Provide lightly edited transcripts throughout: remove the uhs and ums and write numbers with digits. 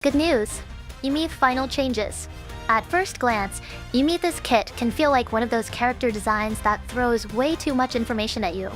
Good news! Aemeath final changes. At first glance, Aemeath's kit can feel like one of those character designs that throws way too much information at you.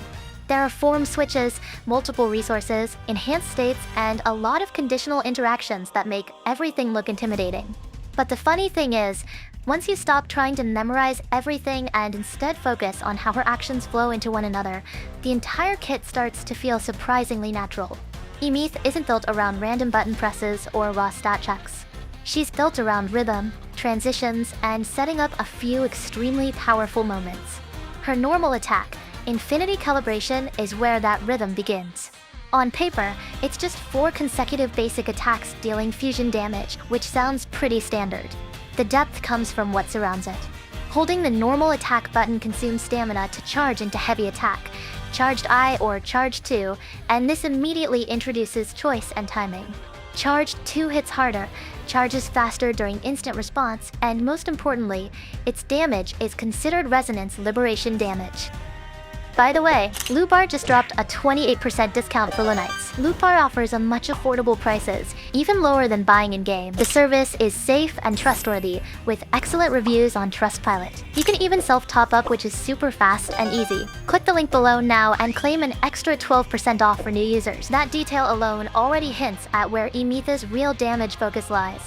There are form switches, multiple resources, enhanced states, and a lot of conditional interactions that make everything look intimidating. But the funny thing is, once you stop trying to memorize everything and instead focus on how her actions flow into one another, the entire kit starts to feel surprisingly natural. Aemeath isn't built around random button presses or raw stat checks. She's built around rhythm, transitions, and setting up a few extremely powerful moments. Her normal attack, Infinity Calibration, is where that rhythm begins. On paper, it's just 4 consecutive basic attacks dealing fusion damage, which sounds pretty standard. The depth comes from what surrounds it. Holding the normal attack button consumes stamina to charge into heavy attack, Charged I or Charged 2, and this immediately introduces choice and timing. Charged 2 hits harder, charges faster during instant response, and most importantly, its damage is considered resonance liberation damage. By the way, Loot Bar just dropped a 28% discount for Lunites. Loot Bar offers a much affordable prices, even lower than buying in-game. The service is safe and trustworthy, with excellent reviews on Trustpilot. You can even self-top up, which is super fast and easy. Click the link below now and claim an extra 12% off for new users. That detail alone already hints at where Aemeath's real damage focus lies.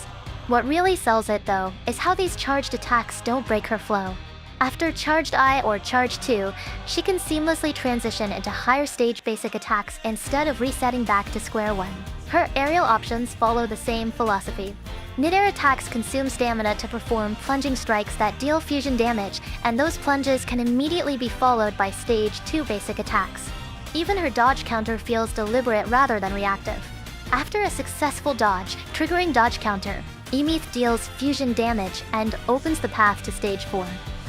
What really sells it, though, is how these charged attacks don't break her flow. After Charged I or Charged 2, she can seamlessly transition into higher stage basic attacks instead of resetting back to square one. Her aerial options follow the same philosophy. Mid-air attacks consume stamina to perform plunging strikes that deal fusion damage, and those plunges can immediately be followed by stage 2 basic attacks. Even her dodge counter feels deliberate rather than reactive. After a successful dodge, triggering dodge counter, Aemeath deals fusion damage and opens the path to stage 4.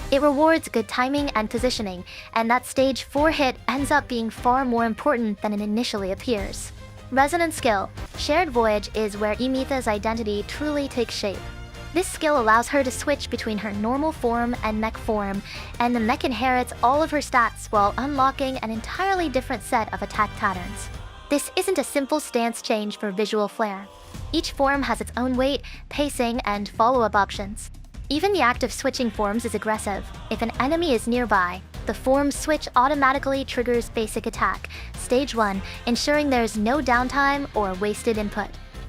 It rewards good timing and positioning, and that stage 4 hit ends up being far more important than it initially appears. Resonance skill, Shared Voyage, is where Aemeath's identity truly takes shape. This skill allows her to switch between her normal form and mech form, and the mech inherits all of her stats while unlocking an entirely different set of attack patterns. This isn't a simple stance change for visual flair. Each form has its own weight, pacing, and follow-up options. Even the act of switching forms is aggressive. If an enemy is nearby, the form switch automatically triggers basic attack, stage 1, ensuring there's no downtime or wasted input.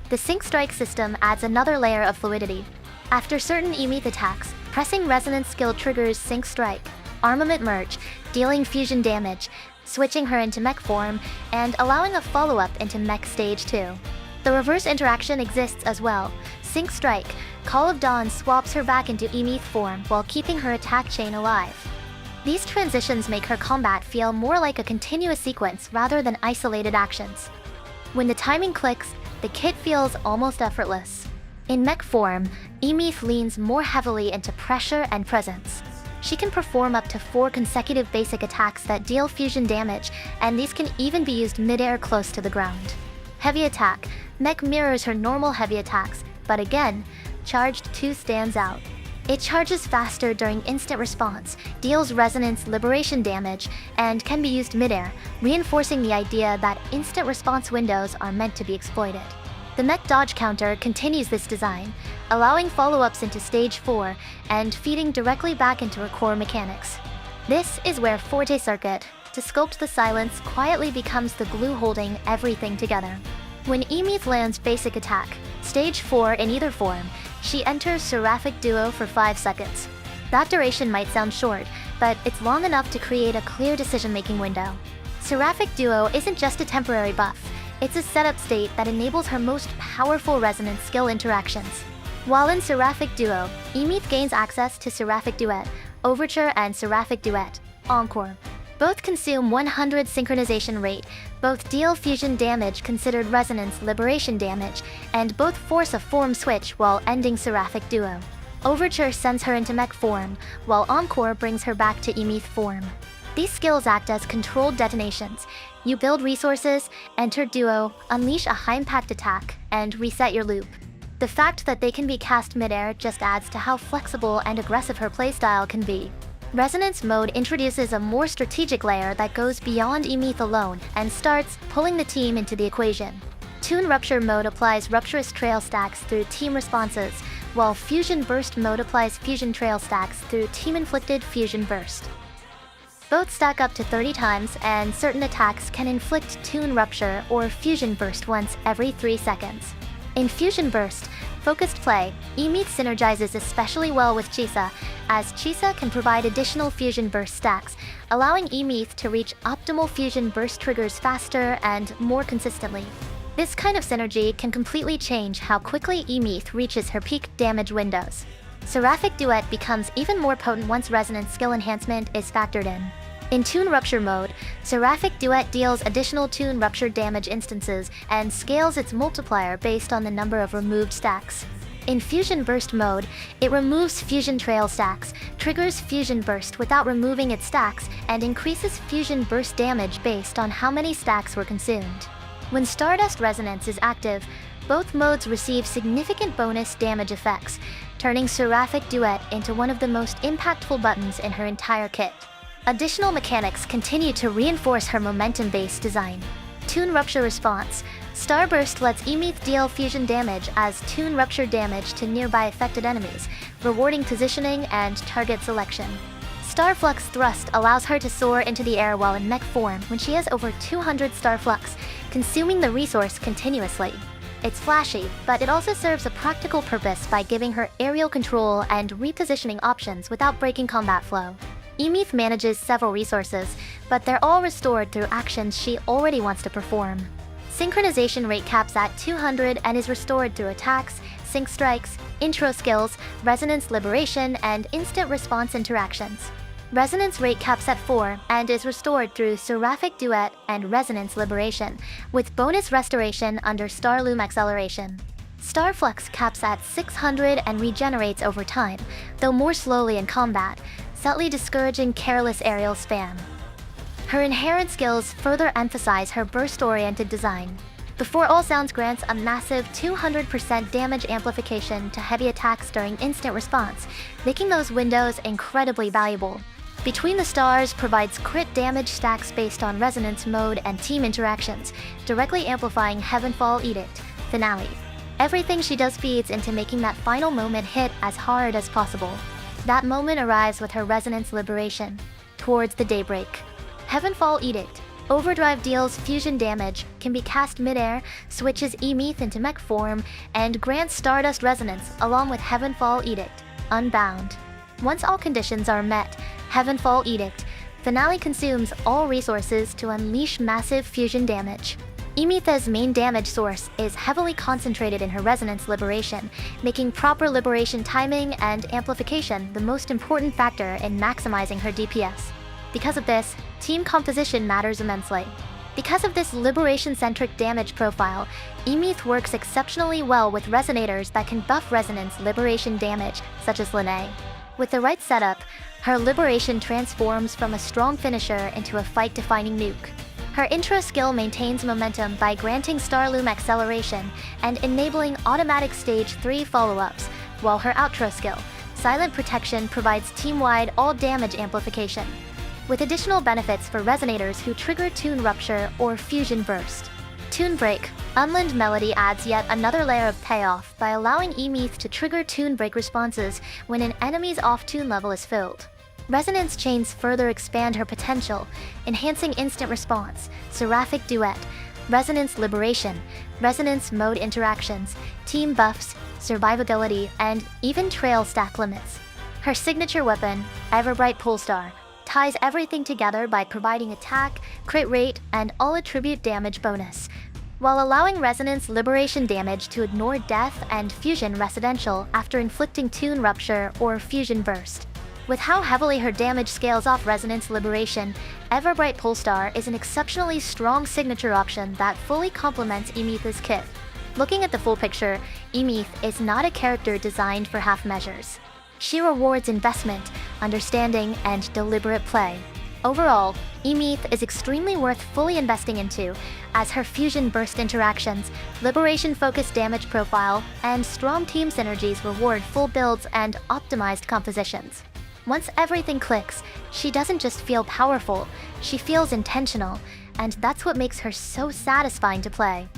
The Sync Strike system adds another layer of fluidity. After certain Aemeath attacks, pressing Resonance skill triggers Sync Strike, Armament Merge, dealing fusion damage, switching her into mech form, and allowing a follow-up into mech stage 2. The reverse interaction exists as well. Sync Strike, Call of Dawn swaps her back into Aemeath form while keeping her attack chain alive. These transitions make her combat feel more like a continuous sequence rather than isolated actions. When the timing clicks, the kit feels almost effortless. In mech form, Aemeath leans more heavily into pressure and presence. She can perform up to 4 consecutive basic attacks that deal fusion damage, and these can even be used mid-air close to the ground. Heavy attack, Mech mirrors her normal heavy attacks, but again, Charged 2 stands out. It charges faster during instant response, deals resonance liberation damage, and can be used mid-air, reinforcing the idea that instant response windows are meant to be exploited. The mech dodge counter continues this design, allowing follow-ups into stage 4 and feeding directly back into her core mechanics. This is where Forte Circuit, to sculpt the silence, quietly becomes the glue holding everything together. When Aemeath lands basic attack, stage 4 in either form, she enters Seraphic Duo for 5 seconds. That duration might sound short, but it's long enough to create a clear decision-making window. Seraphic Duo isn't just a temporary buff, it's a setup state that enables her most powerful resonance skill interactions. While in Seraphic Duo, Aemeath gains access to Seraphic Duet, Overture, and Seraphic Duet, Encore. Both consume 100 synchronization rate, both deal fusion damage considered resonance liberation damage, and both force a form switch while ending Seraphic Duo. Overture sends her into mech form, while Encore brings her back to Aemeath form. These skills act as controlled detonations. You build resources, enter Duo, unleash a high-impact attack, and reset your loop. The fact that they can be cast mid-air just adds to how flexible and aggressive her playstyle can be. Resonance mode introduces a more strategic layer that goes beyond Aemeath alone and starts pulling the team into the equation. Toon Rupture mode applies Rupturous Trail stacks through team responses, while Fusion Burst mode applies Fusion Trail stacks through team-inflicted Fusion Burst. Both stack up to 30 times, and certain attacks can inflict Toon Rupture or Fusion Burst once every 3 seconds. In Fusion Burst, focused play, Aemeath synergizes especially well with 𝗕𝘂𝘀𝘀, as 𝗕𝘂𝘀 can provide additional Fusion Burst stacks, allowing Aemeath to reach optimal Fusion Burst triggers faster and more consistently. This kind of synergy can completely change how quickly Aemeath reaches her peak damage windows. Seraphic Duet becomes even more potent once Resonance skill enhancement is factored in. In Toon Rupture mode, Seraphic Duet deals additional Toon Rupture damage instances and scales its multiplier based on the number of removed stacks. In Fusion Burst mode, it removes Fusion Trail stacks, triggers Fusion Burst without removing its stacks, and increases Fusion Burst damage based on how many stacks were consumed. When Stardust Resonance is active, both modes receive significant bonus damage effects, turning Seraphic Duet into one of the most impactful buttons in her entire kit. Additional mechanics continue to reinforce her momentum-based design. Toon Rupture Response. Starburst lets Aemeath deal fusion damage as Toon Rupture damage to nearby affected enemies, rewarding positioning and target selection. Starflux Thrust allows her to soar into the air while in mech form when she has over 200 Starflux, consuming the resource continuously. It's flashy, but it also serves a practical purpose by giving her aerial control and repositioning options without breaking combat flow. Aemeath manages several resources, but they're all restored through actions she already wants to perform. Synchronization rate caps at 200 and is restored through attacks, sync strikes, intro skills, resonance liberation, and instant response interactions. Resonance rate caps at 4 and is restored through Seraphic Duet and Resonance Liberation, with bonus restoration under Star Loom Acceleration. Starflux caps at 600 and regenerates over time, though more slowly in combat, subtly discouraging careless aerial spam. Her inherent skills further emphasize her burst-oriented design. Before All Sounds grants a massive 200% damage amplification to heavy attacks during instant response, making those windows incredibly valuable. Between the Stars provides crit damage stacks based on resonance mode and team interactions, directly amplifying Heavenfall Edict finale. Everything she does feeds into making that final moment hit as hard as possible. That moment arrives with her Resonance Liberation, Towards the Daybreak. Heavenfall Edict. Overdrive deals fusion damage, can be cast mid-air, switches Aemeath into mech form, and grants Stardust Resonance along with Heavenfall Edict, Unbound. Once all conditions are met, Heavenfall Edict finale consumes all resources to unleash massive fusion damage. Aemeath's main damage source is heavily concentrated in her Resonance Liberation, making proper liberation timing and amplification the most important factor in maximizing her DPS. Because of this, team composition matters immensely. Because of this liberation-centric damage profile, Aemeath works exceptionally well with resonators that can buff resonance liberation damage, such as Lene. With the right setup, her liberation transforms from a strong finisher into a fight-defining nuke. Her intro skill maintains momentum by granting Star Loom Acceleration and enabling automatic Stage 3 follow-ups, while her outro skill, Silent Protection, provides team-wide all-damage amplification, with additional benefits for resonators who trigger Toon Rupture or Fusion Burst. Toon Break. Unland Melody adds yet another layer of payoff by allowing Aemeath to trigger Toon Break responses when an enemy's off-tune level is filled. Resonance chains further expand her potential, enhancing instant response, Seraphic Duet, Resonance Liberation, Resonance Mode interactions, team buffs, survivability, and even trail stack limits. Her signature weapon, Everbright Polestar, ties everything together by providing attack, crit rate, and all attribute damage bonus, while allowing Resonance Liberation damage to ignore death and Fusion Residential after inflicting Toon Rupture or Fusion Burst. With how heavily her damage scales off Resonance Liberation, Everbright Polestar is an exceptionally strong signature option that fully complements Aemeath's kit. Looking at the full picture, Aemeath is not a character designed for half measures. She rewards investment, understanding, and deliberate play. Overall, Aemeath is extremely worth fully investing into, as her Fusion Burst interactions, liberation-focused damage profile, and strong team synergies reward full builds and optimized compositions. Once everything clicks, she doesn't just feel powerful, she feels intentional, and that's what makes her so satisfying to play.